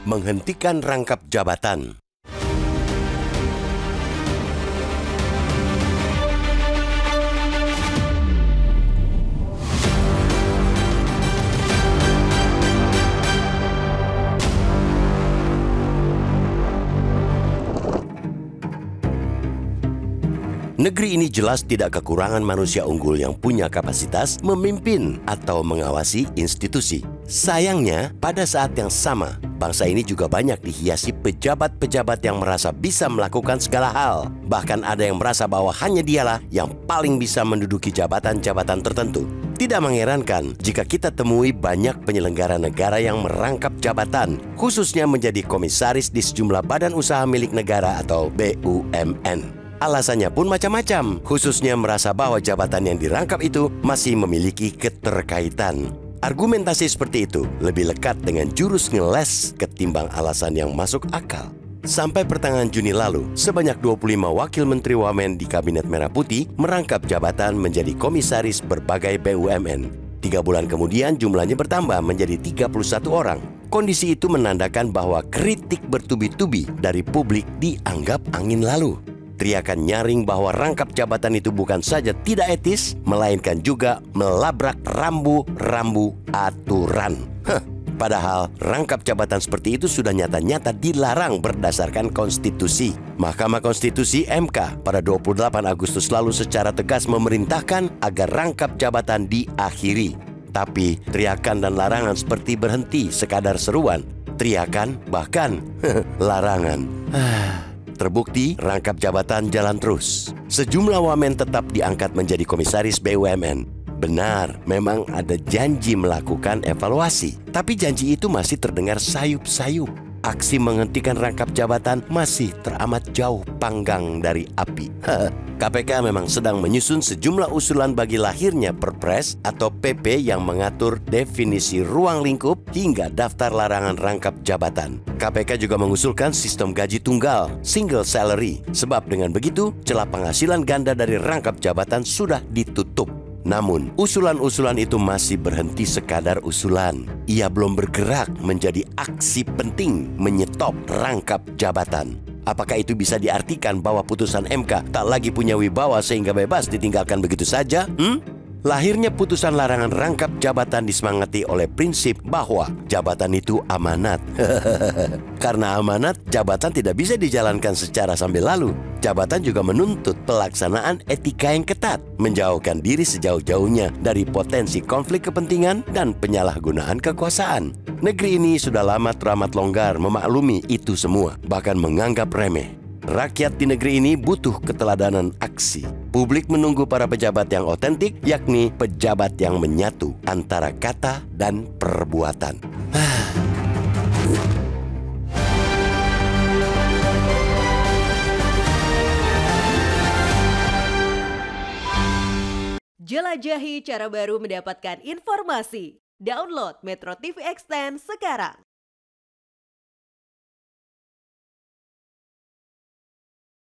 menghentikan rangkap jabatan. Negeri ini jelas tidak kekurangan manusia unggul yang punya kapasitas memimpin atau mengawasi institusi. Sayangnya, pada saat yang sama, bangsa ini juga banyak dihiasi pejabat-pejabat yang merasa bisa melakukan segala hal. Bahkan ada yang merasa bahwa hanya dialah yang paling bisa menduduki jabatan-jabatan tertentu. Tidak mengherankan jika kita temui banyak penyelenggara negara yang merangkap jabatan, khususnya menjadi komisaris di sejumlah badan usaha milik negara atau BUMN. Alasannya pun macam-macam, khususnya merasa bahwa jabatan yang dirangkap itu masih memiliki keterkaitan. Argumentasi seperti itu lebih lekat dengan jurus ngeles ketimbang alasan yang masuk akal. Sampai pertengahan Juni lalu, sebanyak 25 wakil menteri wamen di Kabinet Merah Putih merangkap jabatan menjadi komisaris berbagai BUMN. 3 bulan kemudian jumlahnya bertambah menjadi 31 orang. Kondisi itu menandakan bahwa kritik bertubi-tubi dari publik dianggap angin lalu. Teriakan nyaring bahwa rangkap jabatan itu bukan saja tidak etis, melainkan juga melabrak rambu-rambu aturan. Padahal rangkap jabatan seperti itu sudah nyata-nyata dilarang berdasarkan konstitusi. Mahkamah Konstitusi (MK) pada 28 Agustus lalu secara tegas memerintahkan agar rangkap jabatan diakhiri. Tapi teriakan dan larangan seperti berhenti sekadar seruan. Teriakan bahkan larangan. Terbukti rangkap jabatan jalan terus. Sejumlah wamen tetap diangkat menjadi komisaris BUMN. Benar, memang ada janji melakukan evaluasi. Tapi janji itu masih terdengar sayup-sayup. Aksi menghentikan rangkap jabatan masih teramat jauh panggang dari api. KPK memang sedang menyusun sejumlah usulan bagi lahirnya Perpres atau PP yang mengatur definisi ruang lingkup hingga daftar larangan rangkap jabatan. KPK juga mengusulkan sistem gaji tunggal, single salary, sebab dengan begitu celah penghasilan ganda dari rangkap jabatan sudah ditutup. Namun, usulan-usulan itu masih berhenti sekadar usulan. Ia belum bergerak menjadi aksi penting menyetop rangkap jabatan. Apakah itu bisa diartikan bahwa putusan MK tak lagi punya wibawa sehingga bebas ditinggalkan begitu saja? Lahirnya putusan larangan rangkap jabatan disemangati oleh prinsip bahwa jabatan itu amanat. Karena amanat, jabatan tidak bisa dijalankan secara sambil lalu. Jabatan juga menuntut pelaksanaan etika yang ketat, menjauhkan diri sejauh-jauhnya dari potensi konflik kepentingan dan penyalahgunaan kekuasaan. Negeri ini sudah lama teramat longgar memaklumi itu semua, bahkan menganggap remeh. Rakyat di negeri ini butuh keteladanan aksi. Publik menunggu para pejabat yang otentik, yakni pejabat yang menyatu antara kata dan perbuatan. Jelajahi cara baru mendapatkan informasi. Download Metro TV Extend sekarang.